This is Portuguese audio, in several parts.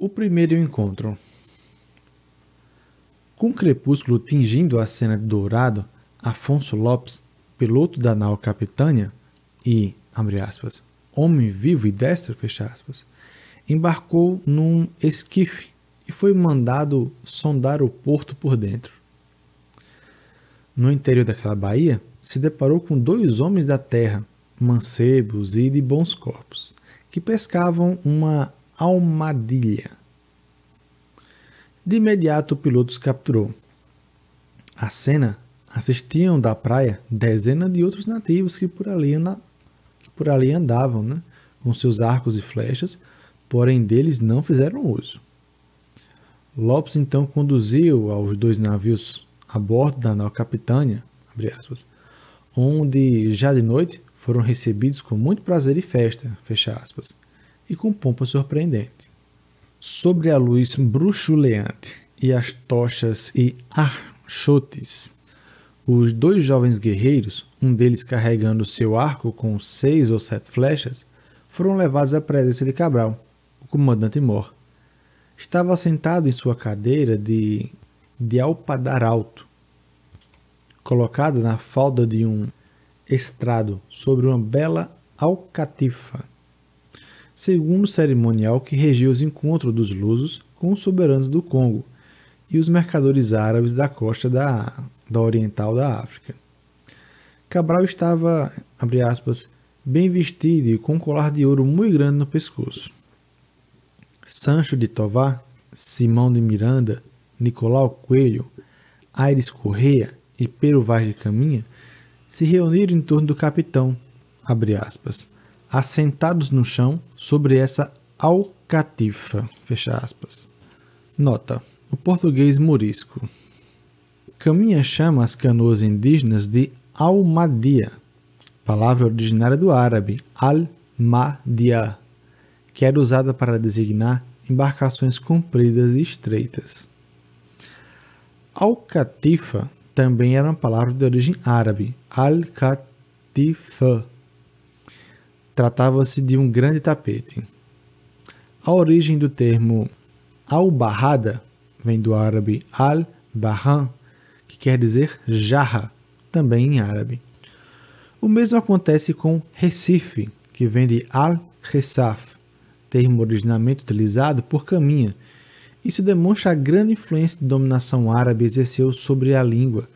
O primeiro encontro. Com o crepúsculo tingindo a cena de dourado, Afonso Lopes, piloto da nau Capitânia e, abre aspas, homem vivo e destro, fecha aspas, embarcou num esquife e foi mandado sondar o porto por dentro. No interior daquela baía, se deparou com 2 homens da terra, mancebos e de bons corpos, que pescavam uma almadilha. De imediato o piloto os capturou. À cena assistiam da praia dezenas de outros nativos que por ali andavam, né, com seus arcos e flechas, porém deles não fizeram uso. Lopes então conduziu aos 2 navios a bordo da nau Capitânia, abre aspas, onde já de noite foram recebidos com muito prazer e festa, fecha aspas, e com pompa surpreendente. Sobre a luz bruxuleante e as tochas e archotes, os 2 jovens guerreiros, um deles carregando seu arco com 6 ou 7 flechas, foram levados à presença de Cabral, o comandante-mor. Estava sentado em sua cadeira de alpadar alto, colocado na falda de um estrado sobre uma bela alcatifa, segundo o cerimonial que regia os encontros dos lusos com os soberanos do Congo e os mercadores árabes da costa da oriental da África. Cabral estava, abre aspas, bem vestido e com um colar de ouro muito grande no pescoço. Sancho de Tovar, Simão de Miranda, Nicolau Coelho, Aires Correia e Pero Vaz de Caminha se reuniram em torno do capitão, abre aspas, assentados no chão sobre essa alcatifa, fecha aspas. Nota: o português morisco. Caminha chama as canoas indígenas de almadia, palavra originária do árabe al-madia, que era usada para designar embarcações compridas e estreitas. Alcatifa também era uma palavra de origem árabe, al-katifa. Tratava-se de um grande tapete. A origem do termo albarrada vem do árabe al-bahan, que quer dizer jarra, também em árabe. O mesmo acontece com Recife, que vem de al-Ressaf, termo originalmente utilizado por Caminha. Isso demonstra a grande influência de dominação árabe exerceu sobre a língua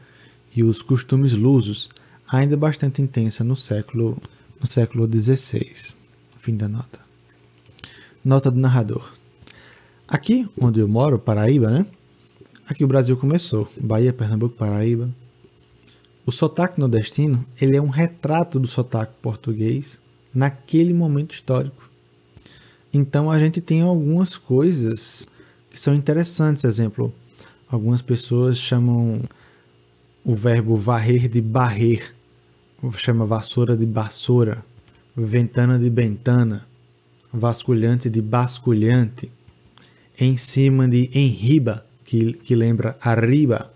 e os costumes lusos, ainda bastante intensa no século XVI. Fim da nota. Nota do narrador. Aqui onde eu moro, Paraíba, né? Aqui o Brasil começou. Bahia, Pernambuco, Paraíba. O sotaque nordestino, ele é um retrato do sotaque português naquele momento histórico. Então a gente tem algumas coisas que são interessantes. Exemplo, algumas pessoas chamam o verbo varrer de barrer, chama vassoura de bassoura, ventana de bentana, vasculhante de basculhante, em cima de enriba, que lembra arriba.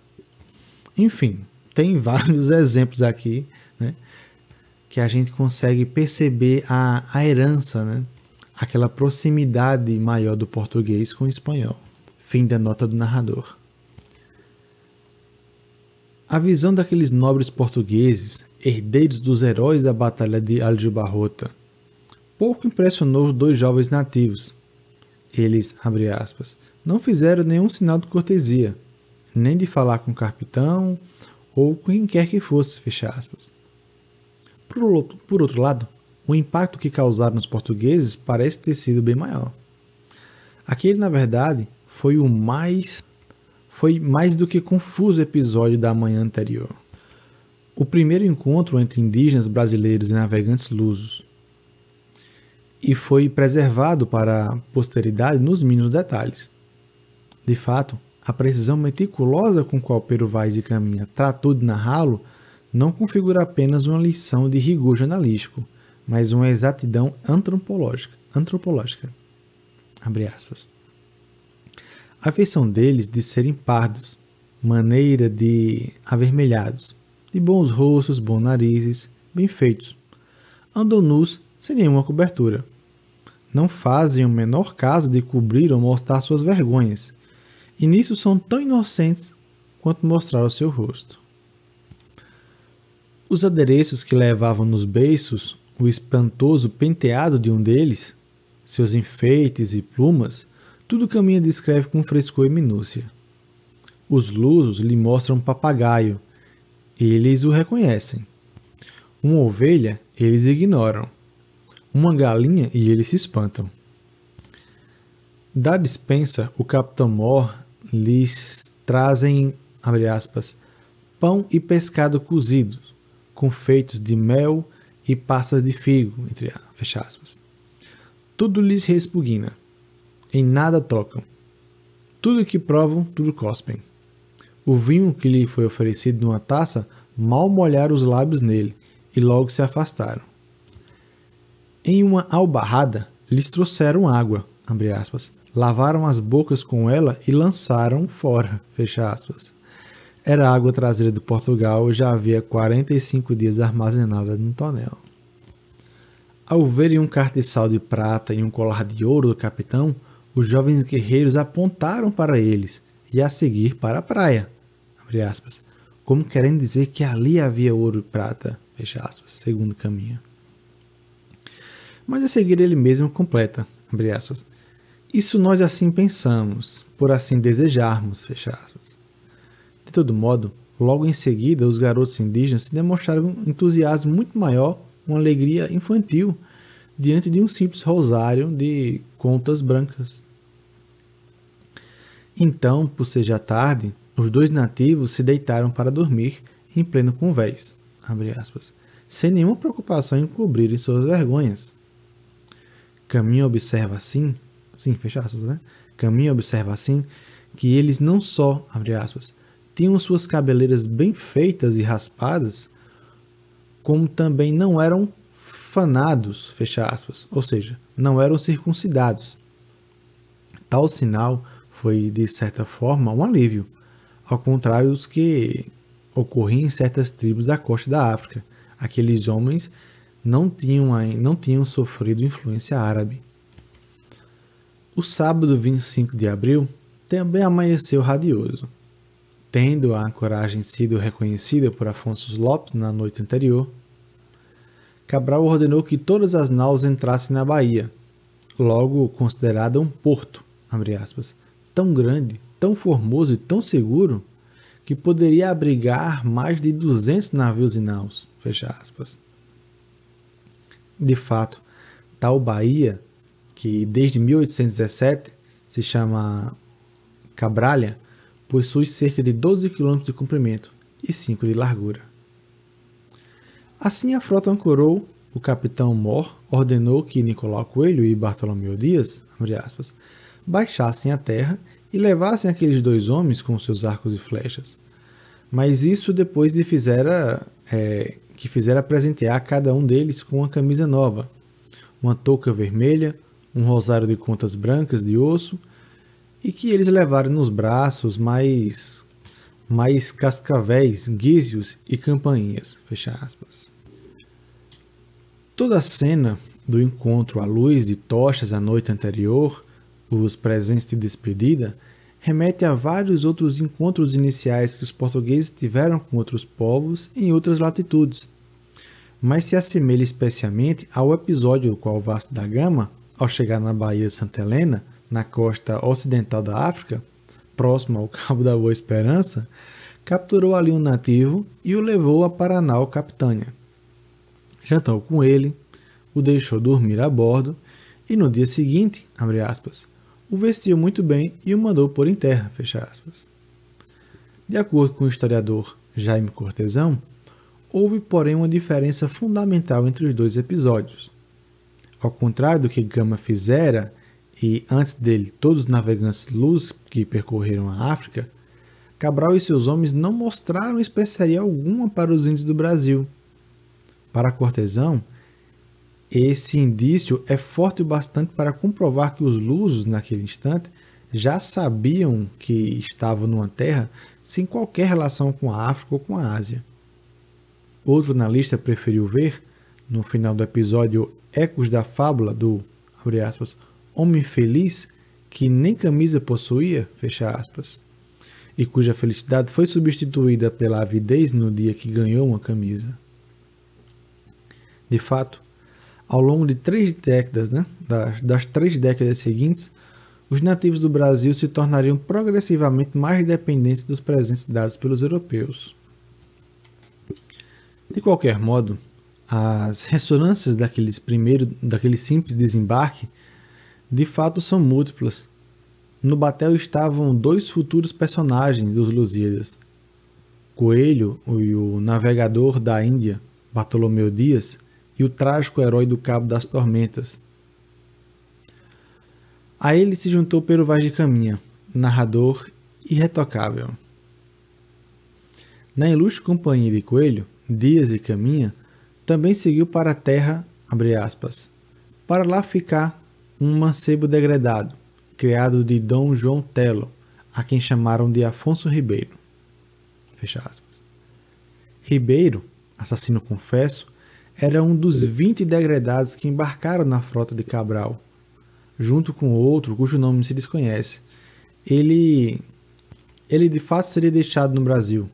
Enfim, tem vários exemplos aqui, né, que a gente consegue perceber a herança, né, aquela proximidade maior do português com o espanhol. Fim da nota do narrador. A visão daqueles nobres portugueses, herdeiros dos heróis da Batalha de Aljubarrota, pouco impressionou os 2 jovens nativos. Eles, abre aspas, não fizeram nenhum sinal de cortesia, nem de falar com o capitão ou com quem quer que fosse, fecha aspas. Por outro lado, o impacto que causaram nos portugueses parece ter sido bem maior. Aquele, na verdade, foi mais do que confuso episódio da manhã anterior. O primeiro encontro entre indígenas brasileiros e navegantes lusos. E foi preservado para a posteridade nos mínimos detalhes. De fato, a precisão meticulosa com qual Pero Vaz de Caminha tratou de narrá-lo não configura apenas uma lição de rigor jornalístico, mas uma exatidão antropológica. Abre aspas. A feição deles de serem pardos, maneira de avermelhados, de bons rostos, bons narizes, bem feitos. Andam nus sem nenhuma cobertura. não fazem o menor caso de cobrir ou mostrar suas vergonhas, e nisso são tão inocentes quanto mostrar o seu rosto. Os adereços que levavam nos beiços, o espantoso penteado de um deles, seus enfeites e plumas, tudo Caminha descreve com frescor e minúcia. Os lusos lhe mostram um papagaio, eles o reconhecem. Uma ovelha, eles ignoram. Uma galinha e eles se espantam. Da despensa, o Capitão Mor lhes trazem, abre aspas, pão e pescado cozidos, confeitos de mel e passas de figo, fecha aspas. Tudo lhes respugna, em nada tocam. Tudo que provam, tudo cospem. O vinho que lhe foi oferecido numa taça, mal molharam os lábios nele, e logo se afastaram. Em uma albarrada, lhes trouxeram água, abre aspas, lavaram as bocas com ela e lançaram fora, fecha aspas. Era água trazida de Portugal e já havia 45 dias armazenada no tonel. Ao verem um cartiçal de prata e um colar de ouro do capitão, os jovens guerreiros apontaram para eles e a seguir para a praia, abre aspas, como querendo dizer que ali havia ouro e prata, fecha aspas, segundo Caminha. Mas a seguir ele mesmo completa, abre aspas, isso nós assim pensamos, por assim desejarmos, fecha aspas. De todo modo, logo em seguida, os garotos indígenas se demonstraram um entusiasmo muito maior, uma alegria infantil, diante de um simples rosário de contas brancas. Então, por ser já tarde, os dois nativos se deitaram para dormir em pleno convés, abre aspas, sem nenhuma preocupação em cobrirem suas vergonhas. Caminha observa assim, fecha aspas, né? Caminha observa assim que eles não só, abre aspas, tinham suas cabeleiras bem feitas e raspadas, como também não eram fanados, fecha aspas, ou seja, não eram circuncidados. Tal sinal foi, de certa forma, um alívio, ao contrário dos que ocorriam em certas tribos da costa da África. Aqueles homens não tinham sofrido influência árabe. O sábado 25 de abril também amanheceu radioso. Tendo a ancoragem sido reconhecida por Afonso Lopes na noite anterior, Cabral ordenou que todas as naus entrassem na baía, logo considerada um porto, abre aspas, tão grande, tão formoso e tão seguro que poderia abrigar mais de 200 navios e naus, fecha aspas. De fato, tal baía, que desde 1817 se chama Cabralha, possui cerca de 12 km de comprimento e 5 de largura. Assim a frota ancorou, o capitão Mor ordenou que Nicolau Coelho e Bartolomeu Dias, abre aspas, baixassem a terra e levassem aqueles dois homens com seus arcos e flechas. Mas isso depois de fizera presentear cada um deles com uma camisa nova, uma touca vermelha, um rosário de contas brancas de osso, e que eles levaram nos braços mais cascavéis, guízios e campainhas, fecha aspas. Toda a cena do encontro à luz de tochas a noite anterior, os presentes de despedida, remete a vários outros encontros iniciais que os portugueses tiveram com outros povos em outras latitudes, mas se assemelha especialmente ao episódio do qual Vasco da Gama, ao chegar na Baía de Santa Helena, na costa ocidental da África, próximo ao Cabo da Boa Esperança, capturou ali um nativo e o levou a Paraná Capitânia. Jantou com ele, o deixou dormir a bordo e no dia seguinte, abre aspas, o vestiu muito bem e o mandou pôr em terra, fecha aspas. De acordo com o historiador Jaime Cortesão, houve, porém, uma diferença fundamental entre os dois episódios. Ao contrário do que Gama fizera, e antes dele todos os navegantes luz que percorreram a África, Cabral e seus homens não mostraram especiaria alguma para os índios do Brasil. Para Cortesão, esse indício é forte o bastante para comprovar que os lusos, naquele instante, já sabiam que estavam numa terra sem qualquer relação com a África ou com a Ásia. Outro analista preferiu ver, no final do episódio Ecos da Fábula do abre aspas, homem feliz que nem camisa possuía, fecha aspas, e cuja felicidade foi substituída pela avidez no dia que ganhou uma camisa. De fato, ao longo de 3 décadas, das 3 décadas seguintes, os nativos do Brasil se tornariam progressivamente mais dependentes dos presentes dados pelos europeus. De qualquer modo, as ressonâncias daquele simples desembarque de fato são múltiplas. No batel estavam 2 futuros personagens dos Lusíadas, Coelho e o navegador da Índia, Bartolomeu Dias, e o trágico herói do Cabo das Tormentas. A ele se juntou Pero Vaz de Caminha, narrador irretocável. Na ilustre companhia de Coelho, Dias e Caminha também seguiu para a terra, abre aspas, para lá ficar um mancebo degradado, criado de Dom João Tello, a quem chamaram de Afonso Ribeiro. Fecha aspas. Ribeiro, assassino confesso, era um dos 20 degredados que embarcaram na frota de Cabral, junto com outro cujo nome se desconhece. Ele de fato seria deixado no Brasil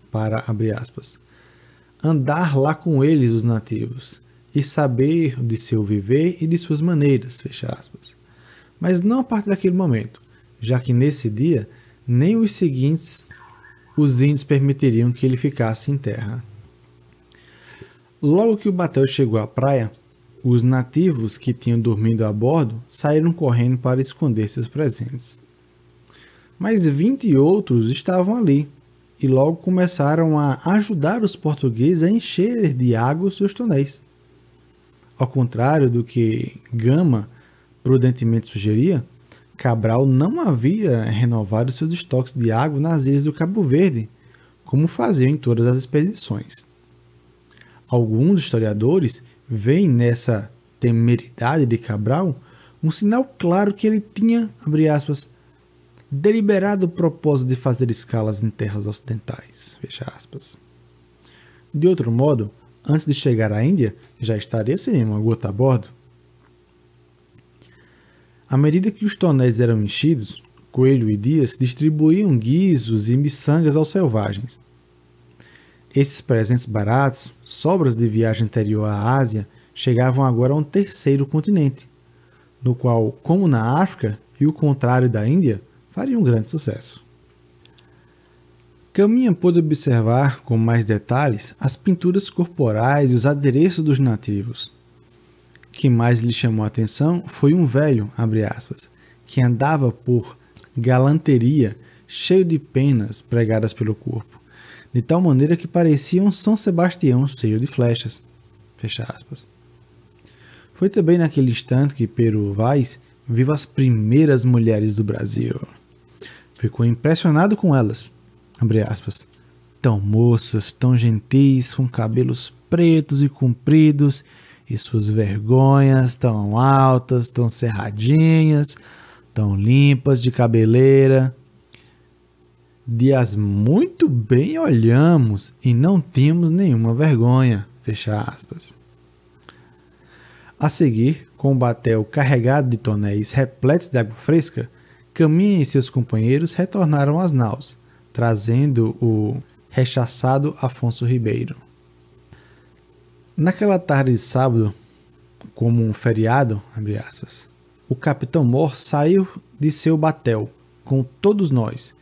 para, abre aspas, andar lá com eles os nativos e saber de seu viver e de suas maneiras, fecha aspas. Mas não a partir daquele momento, já que nesse dia nem os seguintes os índios permitiriam que ele ficasse em terra. Logo que o batel chegou à praia, os nativos que tinham dormido a bordo saíram correndo para esconder seus presentes. Mas 20 outros estavam ali e logo começaram a ajudar os portugueses a encher de água os seus tonéis. Ao contrário do que Gama prudentemente sugeria, Cabral não havia renovado seus estoques de água nas ilhas do Cabo Verde, como faziam em todas as expedições. Alguns historiadores veem nessa temeridade de Cabral um sinal claro que ele tinha, abre aspas, deliberado o propósito de fazer escalas em terras ocidentais, fecha aspas. De outro modo, antes de chegar à Índia, já estaria sem nenhuma gota a bordo. À medida que os tonéis eram enchidos, Coelho e Dias distribuíam guizos e miçangas aos selvagens. Esses presentes baratos, sobras de viagem anterior à Ásia, chegavam agora a um terceiro continente, no qual, como na África e o contrário da Índia, faria um grande sucesso. Caminha pôde observar com mais detalhes as pinturas corporais e os adereços dos nativos. O que mais lhe chamou a atenção foi um velho, abre aspas, que andava por galanteria cheio de penas pregadas pelo corpo, de tal maneira que parecia um São Sebastião cheio de flechas, fecha aspas. Foi também naquele instante que Pero Vaz viu as primeiras mulheres do Brasil. Ficou impressionado com elas, abre aspas, tão moças, tão gentis, com cabelos pretos e compridos, e suas vergonhas tão altas, tão cerradinhas, tão limpas de cabeleira. Dias muito bem olhamos e não tínhamos nenhuma vergonha, fecha aspas. A seguir, com o batel carregado de tonéis repletos de água fresca, Caminha e seus companheiros retornaram às naus, trazendo o rechaçado Afonso Ribeiro. Naquela tarde de sábado, como um feriado, abre aspas, o capitão Mor saiu de seu batel com todos nós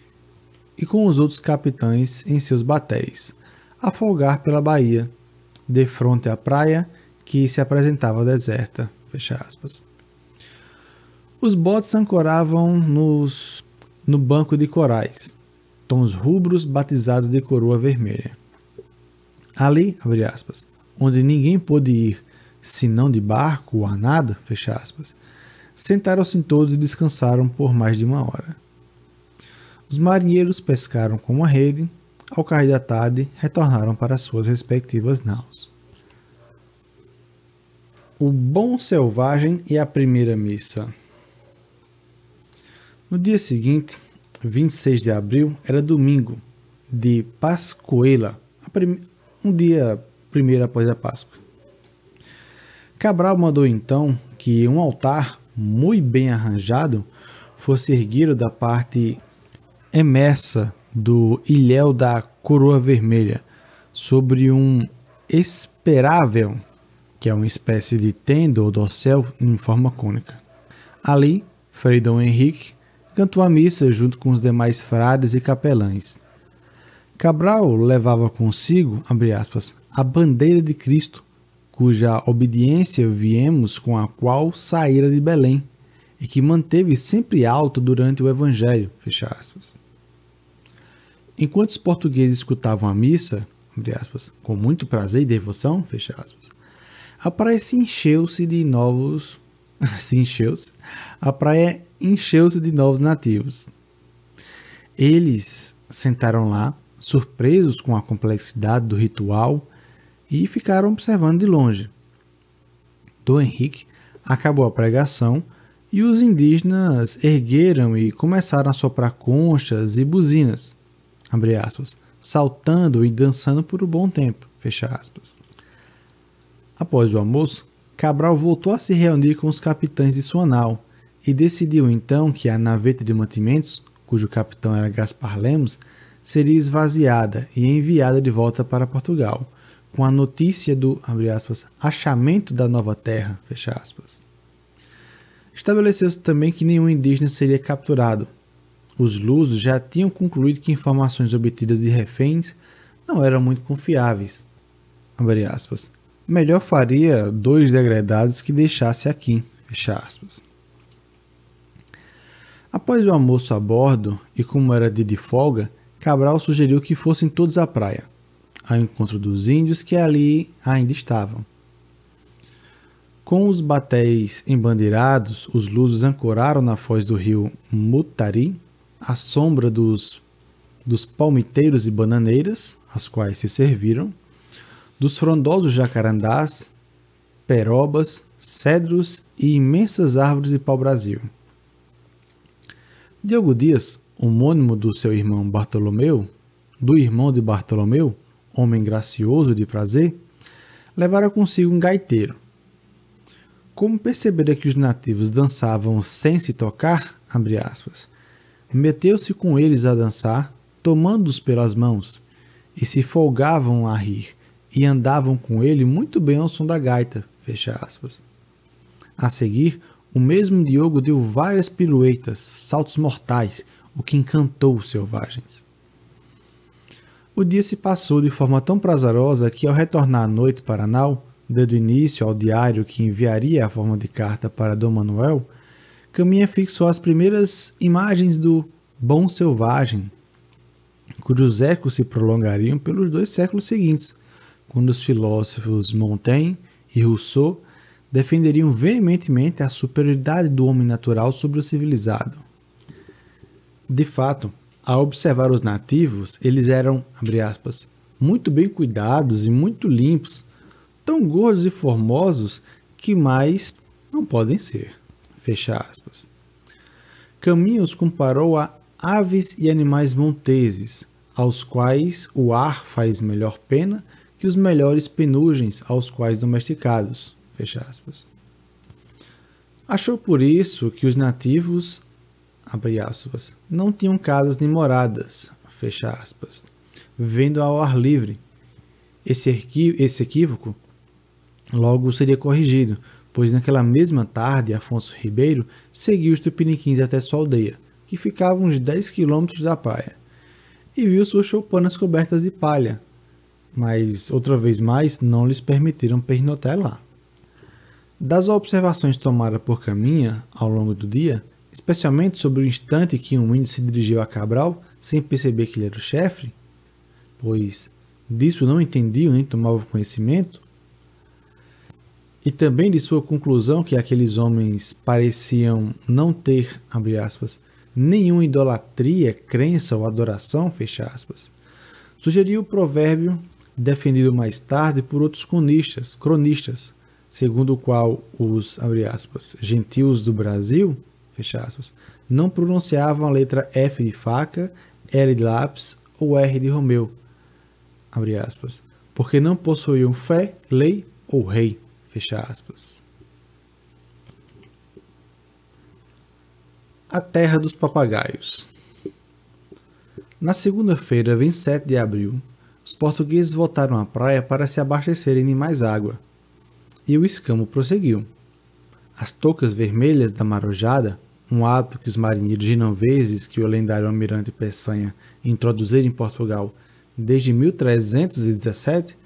e com os outros capitães em seus batéis, a folgar pela baía, de fronte à praia que se apresentava deserta, fecha aspas. Os botes ancoravam no banco de corais, tons rubros batizados de coroa vermelha. Ali, abre aspas, onde ninguém pôde ir, senão de barco ou a nado, fecha aspas, sentaram-se todos e descansaram por mais de 1 hora. Os marinheiros pescaram com uma rede, ao cair da tarde retornaram para suas respectivas naus. O bom selvagem e a primeira missa. No dia seguinte, 26 de abril, era domingo de Pascuela, um dia primeiro após a Páscoa. Cabral mandou então que que um altar muito bem arranjado fosse erguido da parte emersa do ilhéu da coroa vermelha, sobre um esperável, que é uma espécie de tenda ou dossel em forma cônica. Ali, Frei Dom Henrique cantou a missa junto com os demais frades e capelães. Cabral levava consigo, abre aspas, a bandeira de Cristo, cuja obediência viemos com a qual saíra de Belém, e que manteve sempre alta durante o Evangelho, fecha aspas. Enquanto os portugueses escutavam a missa, abre aspas, com muito prazer e devoção, fecha aspas, a praia encheu-se de novos nativos. Eles sentaram lá, surpresos com a complexidade do ritual, e ficaram observando de longe. Dom Henrique acabou a pregação e os indígenas ergueram e começaram a soprar conchas e buzinas, abre aspas, saltando e dançando por um bom tempo, fecha aspas. Após o almoço, Cabral voltou a se reunir com os capitães de sua nau e decidiu então que a naveta de mantimentos, cujo capitão era Gaspar Lemos, seria esvaziada e enviada de volta para Portugal, com a notícia do, abre aspas, achamento da nova terra, fecha aspas. Estabeleceu-se também que nenhum indígena seria capturado. Os lusos já tinham concluído que informações obtidas de reféns não eram muito confiáveis. Abre aspas. Melhor faria 2 degredados que deixasse aqui, fecha aspas. Após o almoço a bordo, e como era dia de folga, Cabral sugeriu que fossem todos à praia, ao encontro dos índios que ali ainda estavam. Com os batéis embandeirados, os lusos ancoraram na foz do rio Mutari, à sombra dos palmiteiros e bananeiras, as quais se serviram, dos frondosos jacarandás, perobas, cedros e imensas árvores de pau-brasil. Diogo Dias, homônimo do seu irmão Bartolomeu, do irmão de Bartolomeu, homem gracioso de prazer, levara consigo um gaiteiro. Como percebera que os nativos dançavam sem se tocar, abre aspas, meteu-se com eles a dançar, tomando-os pelas mãos, e se folgavam a rir, e andavam com ele muito bem ao som da gaita, fecha aspas. A seguir, o mesmo Diogo deu várias piruetas, saltos mortais, o que encantou os selvagens. O dia se passou de forma tão prazerosa que, ao retornar à noite para a nau, dando início ao diário que enviaria a forma de carta para Dom Manuel, Caminha fixou as primeiras imagens do bom selvagem, cujos ecos se prolongariam pelos 2 séculos seguintes, quando os filósofos Montaigne e Rousseau defenderiam veementemente a superioridade do homem natural sobre o civilizado. De fato, ao observar os nativos, eles eram, abre aspas, muito bem cuidados e muito limpos, tão gordos e formosos que mais não podem ser, fecha aspas. Caminha os comparou a aves e animais monteses, aos quais o ar faz melhor pena que os melhores penugens aos quais domesticados, fecha aspas. Achou por isso que os nativos, abre aspas, não tinham casas nem moradas, fecha aspas, vivendo ao ar livre. Esse equívoco logo seria corrigido, pois naquela mesma tarde Afonso Ribeiro seguiu os tupiniquins até sua aldeia, que ficava uns 10 quilômetros da praia, e viu suas choupanas cobertas de palha, mas outra vez mais não lhes permitiram pernoitar lá. Das observações tomadas por Caminha ao longo do dia, especialmente sobre o instante que um índio se dirigiu a Cabral sem perceber que ele era o chefe, pois disso não entendiam nem tomavam conhecimento, e também de sua conclusão que aqueles homens pareciam não ter, abre aspas, nenhuma idolatria, crença ou adoração, fecha aspas, sugeriu o provérbio defendido mais tarde por outros cronistas, segundo o qual os, abre aspas, gentios do Brasil, fecha aspas, não pronunciavam a letra F de faca, L de lápis ou R de Romeu, abre aspas, porque não possuíam fé, lei ou rei, fecha aspas. A terra dos papagaios. Na segunda-feira, 27 de abril, os portugueses voltaram à praia para se abastecerem de mais água. E o escambo prosseguiu. As toucas vermelhas da marojada, um hábito que os marinheiros genoveses que o lendário almirante Peçanha introduziram em Portugal desde 1317,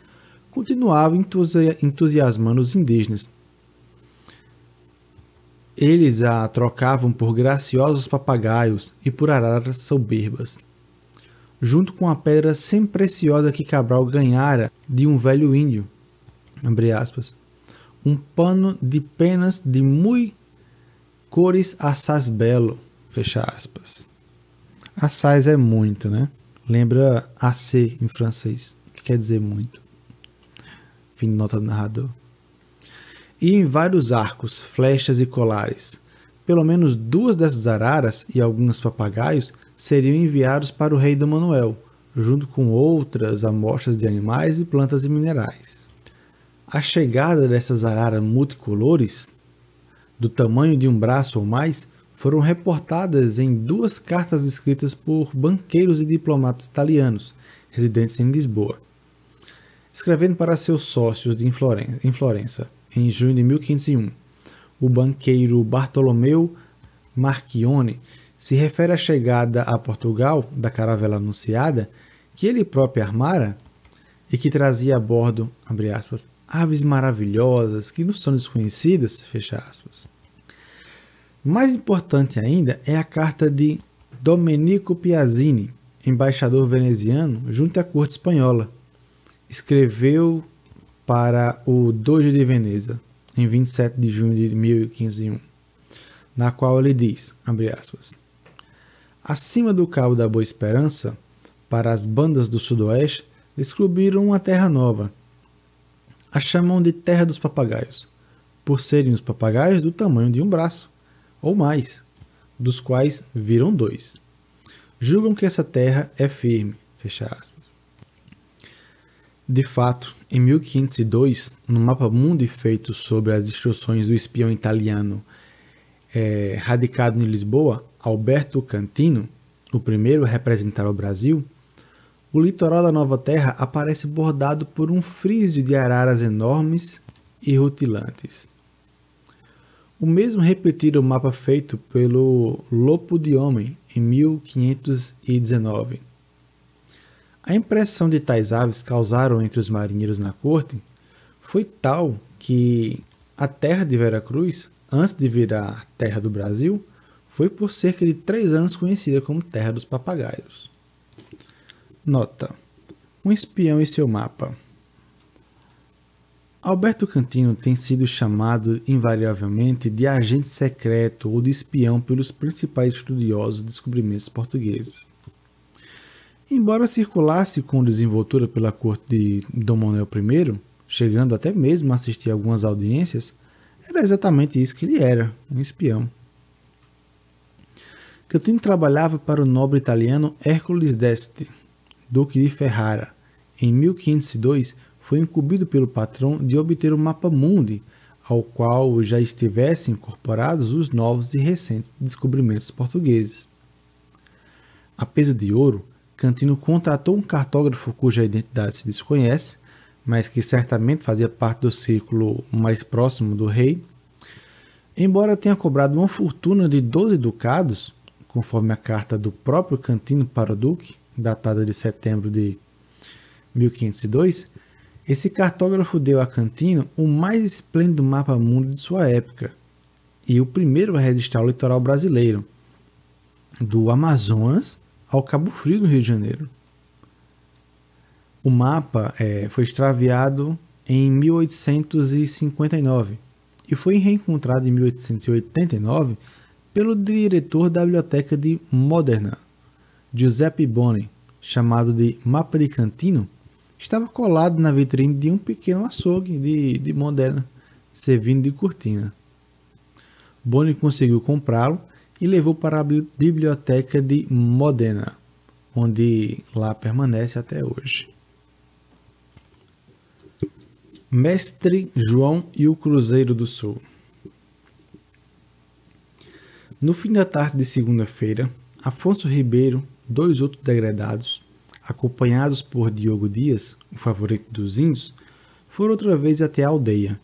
continuavam entusiasmando os indígenas. Eles a trocavam por graciosos papagaios e por araras soberbas, junto com a pedra semi-preciosa que Cabral ganhara de um velho índio, abre aspas, um pano de penas de muito cores assaz belo, fecha aspas. Assaz é muito, né? Lembra assez em francês, que quer dizer muito. Fim de nota do narrador. E em vários arcos, flechas e colares. Pelo menos 2 dessas araras e alguns papagaios seriam enviados para o rei Dom Manuel, junto com outras amostras de animais e plantas e minerais. A chegada dessas araras multicolores, do tamanho de um braço ou mais, foram reportadas em 2 cartas escritas por banqueiros e diplomatas italianos, residentes em Lisboa, escrevendo para seus sócios em Florença, em junho de 1501. O banqueiro Bartolomeu Marchione se refere à chegada a Portugal da caravela anunciada, que ele próprio armara e que trazia a bordo, abre aspas, aves maravilhosas que nos são desconhecidas, fecha aspas. Mais importante ainda é a carta de Domenico Piazzini, embaixador veneziano junto à corte espanhola. Escreveu para o Doge de Veneza, em 27 de junho de 1501, na qual ele diz, abre aspas, acima do Cabo da Boa Esperança, para as bandas do sudoeste, descobriram uma terra nova. A chamam de Terra dos Papagaios, por serem os papagaios do tamanho de um braço, ou mais, dos quais viram 2. Julgam que essa terra é firme, fecha aspas. De fato, em 1502, no mapa mundi feito sobre as instruções do espião italiano radicado em Lisboa, Alberto Cantino, o primeiro a representar o Brasil, o litoral da Nova Terra aparece bordado por um frísio de araras enormes e rutilantes. O mesmo repetira o mapa feito pelo Lopo de Homem em 1519. A impressão de tais aves causaram entre os marinheiros na corte foi tal que a terra de Veracruz, antes de virar terra do Brasil, foi por cerca de 3 anos conhecida como Terra dos Papagaios. Nota: um espião e seu mapa. Alberto Cantino tem sido chamado invariavelmente de agente secreto ou de espião pelos principais estudiosos de descobrimentos portugueses. Embora circulasse com desenvoltura pela corte de Dom Manuel I, chegando até mesmo a assistir a algumas audiências, era exatamente isso que ele era, um espião. Cantino trabalhava para o nobre italiano Hércules d'Este, duque de Ferrara. Em 1502, foi incumbido pelo patrão de obter o mapa mundi, ao qual já estivessem incorporados os novos e recentes descobrimentos portugueses. A peso de ouro, Cantino contratou um cartógrafo cuja identidade se desconhece, mas que certamente fazia parte do círculo mais próximo do rei. Embora tenha cobrado uma fortuna de 12 ducados, conforme a carta do próprio Cantino para o duque, datada de setembro de 1502, esse cartógrafo deu a Cantino o mais esplêndido mapa mundo de sua época e o primeiro a registrar o litoral brasileiro, do Amazonas ao Cabo Frio, no Rio de Janeiro. O mapa foi extraviado em 1859 e foi reencontrado em 1889 pelo diretor da Biblioteca de Modena, Giuseppe Boni, chamado de Mapa de Cantino. Estava colado na vitrine de um pequeno açougue de Modena, servindo de cortina. Boni conseguiu comprá-lo e levou para a Biblioteca de Modena, onde lá permanece até hoje. Mestre João e o Cruzeiro do Sul. No fim da tarde de segunda-feira, Afonso Ribeiro, 2 outros degredados, acompanhados por Diogo Dias, o favorito dos índios, foram outra vez até a aldeia.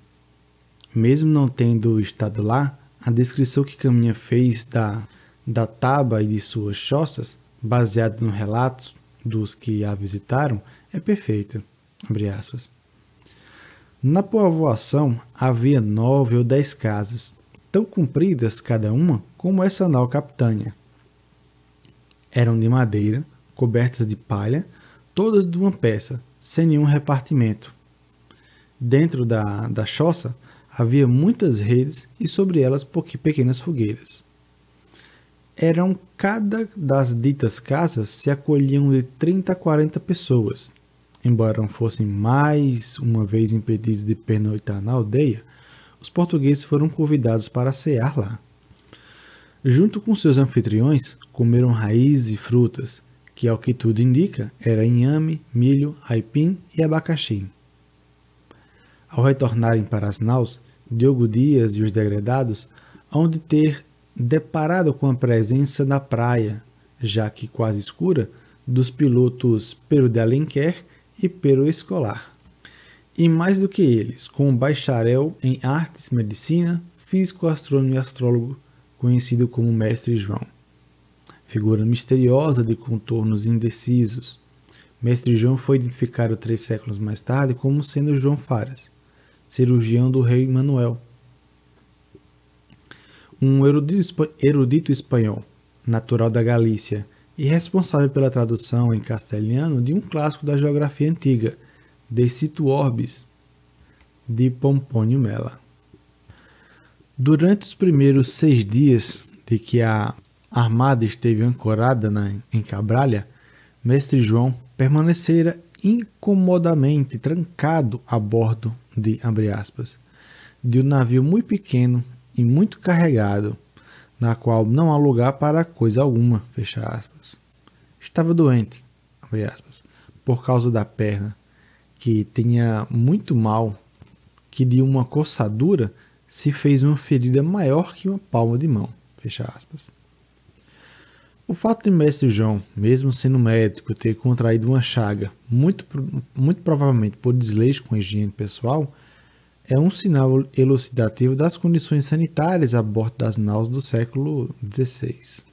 Mesmo não tendo estado lá, a descrição que Caminha fez da taba e de suas choças, baseada no relato dos que a visitaram, é perfeita. Abre aspas. Na povoação havia 9 ou 10 casas, tão compridas cada uma como essa nau capitânia. Eram de madeira, cobertas de palha, todas de uma peça, sem nenhum repartimento. Dentro da choça havia muitas redes e sobre elas pequenas fogueiras. Cada das ditas casas se acolhiam de 30 a 40 pessoas. Embora não fossem mais uma vez impedidos de pernoitar na aldeia, os portugueses foram convidados para cear lá. Junto com seus anfitriões, comeram raízes e frutas, que ao que tudo indica era inhame, milho, aipim e abacaxi. Ao retornarem para as naus, Diogo Dias e os degredados hão de ter deparado com a presença na praia, já que quase escura, dos pilotos Pero de Alenquer e Pero Escolar. E mais do que eles, com um bacharel em artes, medicina, físico, astrônomo e astrólogo, conhecido como Mestre João. Figura misteriosa de contornos indecisos, Mestre João foi identificado 3 séculos mais tarde como sendo João Faras, cirurgião do rei Manuel. Um erudito espanhol, natural da Galícia, e responsável pela tradução em castelhano de um clássico da geografia antiga, De Situ Orbis, de Pompônio Mela. Durante os primeiros 6 dias de que a armada esteve ancorada em Cabralha, Mestre João permanecera incomodamente trancado a bordo de um navio muito pequeno e muito carregado, na qual não há lugar para coisa alguma, fecha aspas. Estava doente, abre aspas, por causa da perna, que tinha muito mal, que de uma coçadura se fez uma ferida maior que uma palma de mão, fecha aspas. O fato de Mestre João, mesmo sendo médico, ter contraído uma chaga, muito provavelmente por desleixo com a higiene pessoal, é um sinal elucidativo das condições sanitárias a bordo das naus do século XVI.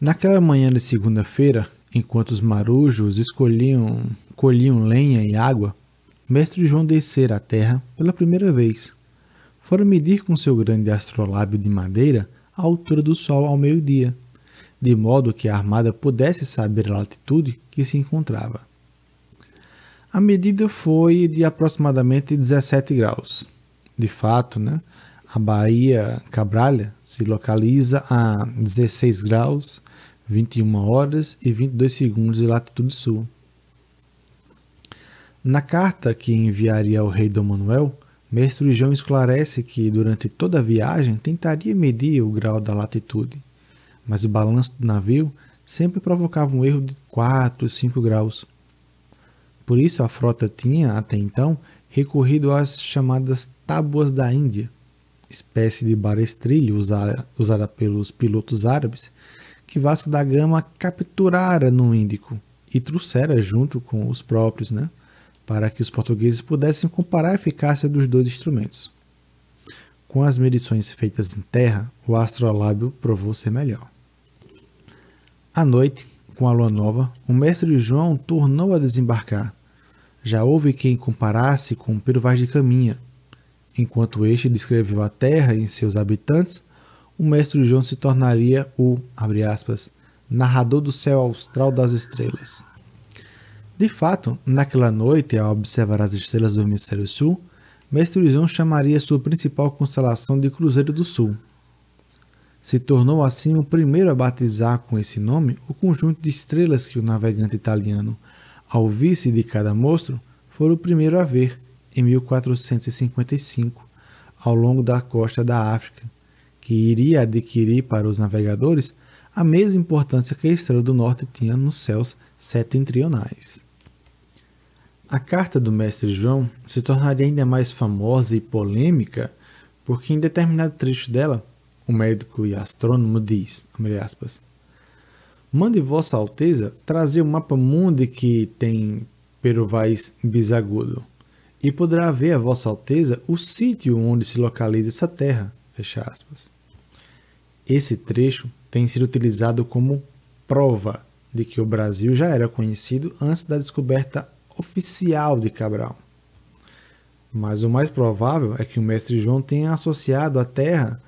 Naquela manhã de segunda-feira, enquanto os marujos colhiam lenha e água, Mestre João descera à terra pela primeira vez. Fora medir com seu grande astrolábio de madeira a altura do sol ao meio-dia, de modo que a armada pudesse saber a latitude que se encontrava. A medida foi de aproximadamente 17 graus. De fato, a Baía Cabralha se localiza a 16 graus, 21 horas e 22 segundos de latitude sul. Na carta que enviaria ao rei Dom Manuel, Mestre João esclarece que durante toda a viagem tentaria medir o grau da latitude, mas o balanço do navio sempre provocava um erro de 4 ou 5 graus. Por isso a frota tinha, até então, recorrido às chamadas tábuas da Índia, espécie de barestrilho usada pelos pilotos árabes, que Vasco da Gama capturara no Índico e trouxera junto com os próprios, para que os portugueses pudessem comparar a eficácia dos 2 instrumentos. Com as medições feitas em terra, o astrolábio provou ser melhor. À noite, com a lua nova, o Mestre João tornou a desembarcar. Já houve quem comparasse com Pero Vaz de Caminha. Enquanto este descreveu a terra e seus habitantes, o Mestre João se tornaria o, abre aspas, narrador do céu austral das estrelas. De fato, naquela noite, ao observar as estrelas do hemisfério sul, Mestre João chamaria sua principal constelação de Cruzeiro do Sul. Se tornou assim o primeiro a batizar com esse nome o conjunto de estrelas que o navegante italiano, ao vice de cada monstro, foi o primeiro a ver, em 1455, ao longo da costa da África, que iria adquirir para os navegadores a mesma importância que a estrela do norte tinha nos céus setentrionais. A carta do Mestre João se tornaria ainda mais famosa e polêmica porque em determinado trecho dela, o médico e astrônomo diz, abre aspas, mande Vossa Alteza trazer o mapa mundi que tem peruvais bisagudo, e poderá ver a Vossa Alteza o sítio onde se localiza essa terra, fecha aspas. Esse trecho tem sido utilizado como prova de que o Brasil já era conhecido antes da descoberta oficial de Cabral. Mas o mais provável é que o mestre João tenha associado a terra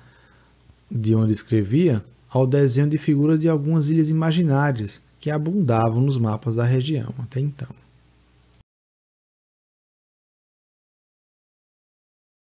de onde escrevia ao desenho de figuras de algumas ilhas imaginárias que abundavam nos mapas da região até então.